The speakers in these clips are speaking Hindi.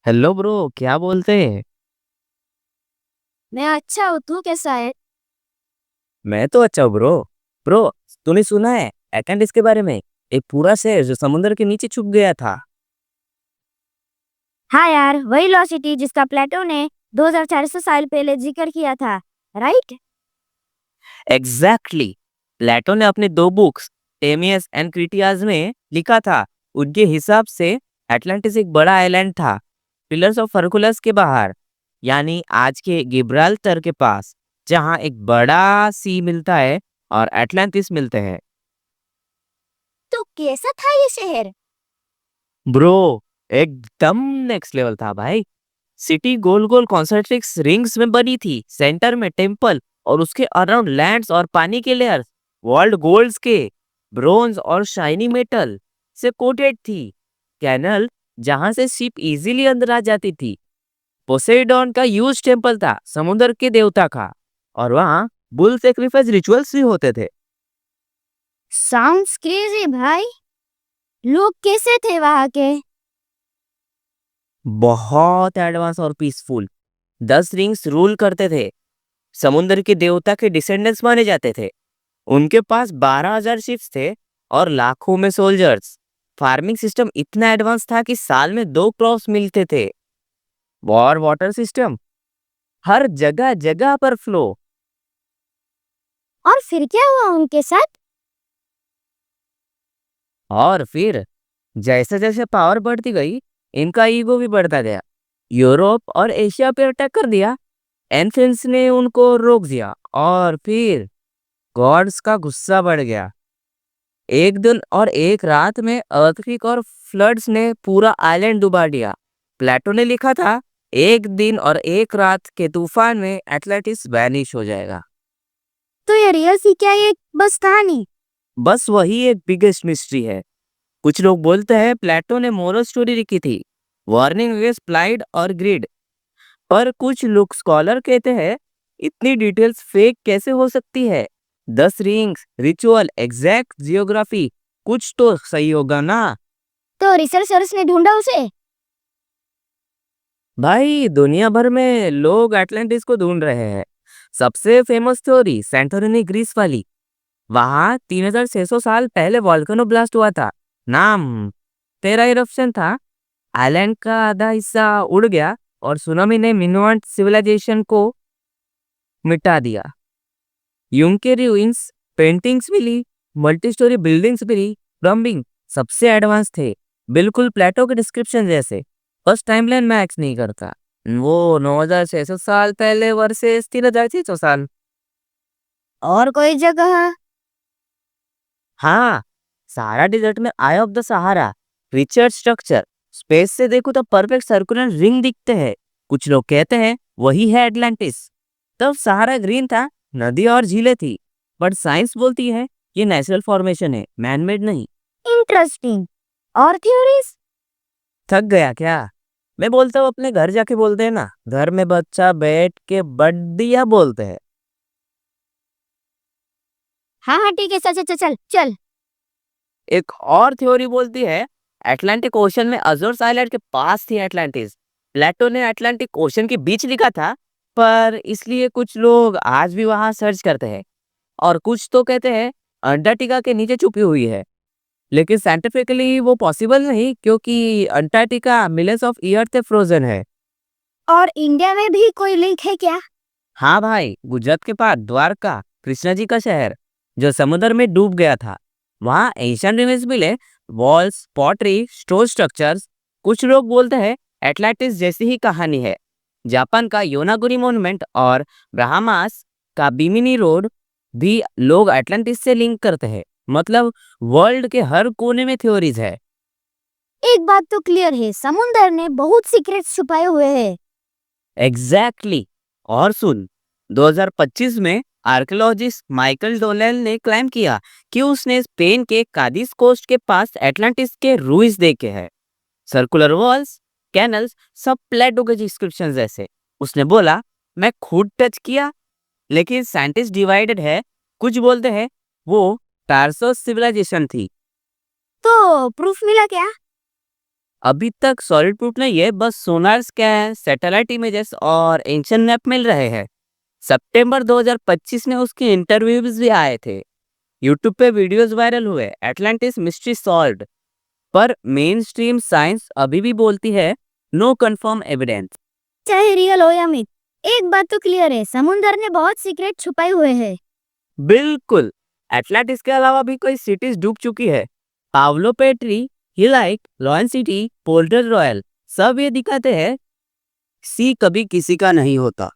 हेलो ब्रो, क्या बोलते हैं। मैं अच्छा हूँ। तू कैसा है? मैं तो अच्छा हूँ ब्रो। ब्रो, तूने सुना है एटलांटिस के बारे में? एक पूरा शहर जो समुद्र के नीचे छुप गया था। हाँ यार, वही लॉ सिटी जिसका प्लेटो ने 2400 साल पहले जिक्र किया था, राइट? एग्जैक्टली। प्लेटो ने अपने दो बुक्स टेमियस एंड क्रिटियाज में लिखा था। उनके हिसाब से एटलांटिस एक बड़ा आइलैंड था, पिलर्स ऑफ हरकुलस के बाहर, यानी आज के गिब्राल्टर के पास, जहाँ एक बड़ा सी मिलता है और एटलांटिस मिलते हैं। तो कैसा था ये शहर? ब्रो, एकदम नेक्स्ट लेवल था भाई। सिटी गोल गोल कॉन्सेंट्रिक रिंग्स में बनी थी, सेंटर में टेम्पल और उसके अराउंड लैंड्स और पानी के लेयर्स वर्ल्ड गोल्ड्स के, ब्रोंज और शाइनी मेटल से कोटेड थी। कैनल जहां से शिप इजीली अंदर आ जाती थी। पोसेइडन का ह्यूज टेम्पल था, समुद्र के देवता का। और वहां बुल सेक्रीफाइस रिचुअल्स भी होते थे। साउंड्स क्रेजी भाई। लोग कैसे थे वहाँ के? बहुत एडवांस और पीसफुल। 10 रिंग्स रूल करते थे, समुद्र के देवता के डिसेंडेंट्स माने जाते थे। उनके पास 12,000 शिप्स थे और लाखों में सोल्जर्स। फार्मिंग सिस्टम इतना एडवांस था कि साल में 2 क्रॉप्स मिलते थे। वॉर वाटर सिस्टम हर जगह जगह पर फ्लो। और फिर क्या हुआ उनके साथ? और फिर जैसे जैसे पावर बढ़ती गई, इनका ईगो भी बढ़ता गया। यूरोप और एशिया पे अटैक कर दिया। एथेंस ने उनको रोक दिया और फिर गॉड्स का गुस्सा बढ़ गया। एक दिन और एक रात में अर्थक्वेक और फ्लड्स ने पूरा आइलैंड डुबा दिया। प्लेटो ने लिखा था, एक दिन और एक रात के तूफान में एटलांटिस वैनिश हो जाएगा। तो ये रियल थी क्या, ये बस कहानी? बस वही एक बिगेस्ट मिस्ट्री है। कुछ लोग बोलते हैं प्लेटो ने मोरल स्टोरी लिखी थी, वार्निंग अगेंस्ट प्लाइड और ग्रीड। पर कुछ लोग स्कॉलर कहते हैं इतनी डिटेल्स फेक कैसे हो सकती है। 10 रिंग्स, रिचुअल, एग्जैक्ट जियोग्राफी, कुछ तो सही होगा ना। तो रिसर्चर्स ने ढूंढा उसे? भाई, दुनिया भर में लोग एटलांटिस को ढूंढ रहे हैं। सबसे फेमस थ्योरी सैंटोरिनी ग्रीस वाली। वहां 3,600 साल पहले वॉल्केनो ब्लास्ट हुआ था। नाम तेरा इरप्शन था। आइलैंड का आधा हिस्सा उड़ गया और सुनामी ने मिनोअन सिविलाइजेशन को मिटा दिया। यूंग रूइंस, पेंटिंग्स मिली, मल्टी स्टोरी बिल्डिंग्स मिली, प्लम्बिंग सबसे एडवांस थे, बिल्कुल प्लेटो के डिस्क्रिप्शन जैसे। बस टाइमलाइन मैच नहीं करता। वो 9,600 साल पहले वर्सेस 3,600 साल। और कोई जगह? हाँ, सहारा डिजर्ट में eye of the Sahara, Richard structure. Space से देखो तो परफेक्ट सर्कुलर रिंग दिखते हैं। कुछ लोग कहते हैं वही है एटलांटिस। तब सहारा ग्रीन था, नदी और झीलें थी। बट साइंस बोलती है ये नेचुरल फॉर्मेशन है, मैनमेड नहीं। इंटरेस्टिंग। और थ्योरीज? थक गया क्या? मैं बोलता हूँ अपने घर जाके बोलते हैं ना, घर में बच्चा बैठ के बड्डिया बोलते हैं। हाँ हाँ ठीक है, चल चल चल चल चल। एक और थ्योरी बोलती है अटलांटिक ओशन में अजोर्स आइलैंड के पास थी एटलांटिस। प्लेटो ने अटलांटिक ओशन के बीच लिखा था, पर इसलिए कुछ लोग आज भी वहां सर्च करते हैं। और कुछ तो कहते हैं अंटार्कटिका के नीचे छुपी हुई है। लेकिन साइंटिफिकली वो पॉसिबल नहीं, क्योंकि अंटार्कटिका मिलियंस ऑफ ईयर से फ्रोजन है। और इंडिया में भी कोई लिंक है क्या? हाँ भाई, गुजरात के पास द्वारका, कृष्णा जी का शहर, जो समुद्र में डूब गया था। वहाँ एशियन रिमेन्स मिले, वॉल्स, पॉटरी, स्टोन स्ट्रक्चर्स। कुछ लोग बोलते हैं एटलांटिस जैसी ही कहानी है। जापान का योनागुरी मॉन्यूमेंट और ब्रह्मास का बिमिनी रोड भी लोग एटलांटिस से लिंक करते हैं। मतलब वर्ल्ड के हर कोने में थ्योरीज है। एक बात तो क्लियर है, समुंदर ने बहुत सीक्रेट्स छुपाए हुए हैं। Exactly exactly. और सुन, 2025 में आर्कियोलॉजिस्ट माइकल डोनेल ने क्लेम किया कि उसने स्पेन के कादिस कोस्ट के पास एटलांटिस के रूइंस देखे हैं। सर्कुलर वॉल्स, कैनल्स, सब प्लेटो के डिस्क्रिप्शन जैसे। उसने बोला, मैं खुद टच किया। लेकिन साइंटिस्ट डिवाइडेड है। कुछ बोलते हैं वो टारसोस सिविलाइजेशन थी। तो प्रूफ मिला क्या? अभी तक सॉलिड प्रूफ नहीं है, बस सोनार स्कैन, सैटेलाइट इमेजेस और एंशिएंट मैप मिल रहे हैं। सितंबर 2025 में उसके इंटरव्यूज भी आए थे। यूट्यूब पे वीडियोस वायरल हुए, एटलांटिस मिस्ट्री सॉल्व्ड। पर मेन स्ट्रीम साइंस अभी भी बोलती है नो कंफर्म एविडेंस। चाहे रियल हो या मिथ, एक बात तो क्लियर है, समुंदर ने बहुत सीक्रेट छुपाए हुए हैं। बिल्कुल। एटलांटिस के अलावा भी कोई सिटीज डूब चुकी है। Pavlopetri, Helike, Lion City, Port Royal, सब ये दिखाते हैं सी कभी किसी का नहीं होता।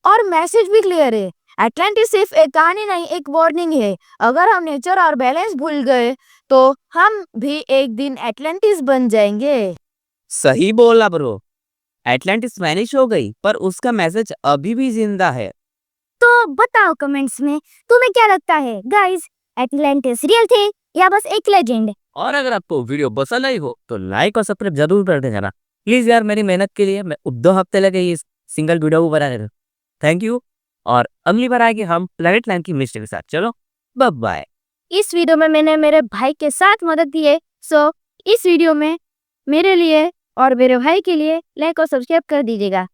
और मैसेज भी क्लियर है, एटलांटिस सिर्फ एक कहानी नहीं, एक वार्निंग है। अगर हम नेचर और बैलेंस भूल गए तो हम भी एक दिन एटलांटिस बन जाएंगे। सही बोला ब्रो। एटलांटिस वैनिश हो गई, पर उसका मैसेज अभी भी जिंदा है। तो बताओ कमेंट्स में, तुम्हें क्या लगता है गाइस, एटलांटिस रियल थे या बस एक लेजेंड? और अगर आपको वीडियो पसंद आई हो तो लाइक और सब्सक्राइब जरूर कर देना प्लीज यार। मेरी मेहनत के लिए मैं 2 हफ्ते लगे इस सिंगल वीडियो को बनाने में। Thank you. और अगली बार आएगी हम प्लेनेट लैंड की मिस्ट्री के साथ। चलो बाय बाय। इस वीडियो में मैंने मेरे भाई के साथ मदद की है, सो इस वीडियो में मेरे लिए और मेरे भाई के लिए लाइक और सब्सक्राइब कर दीजिएगा।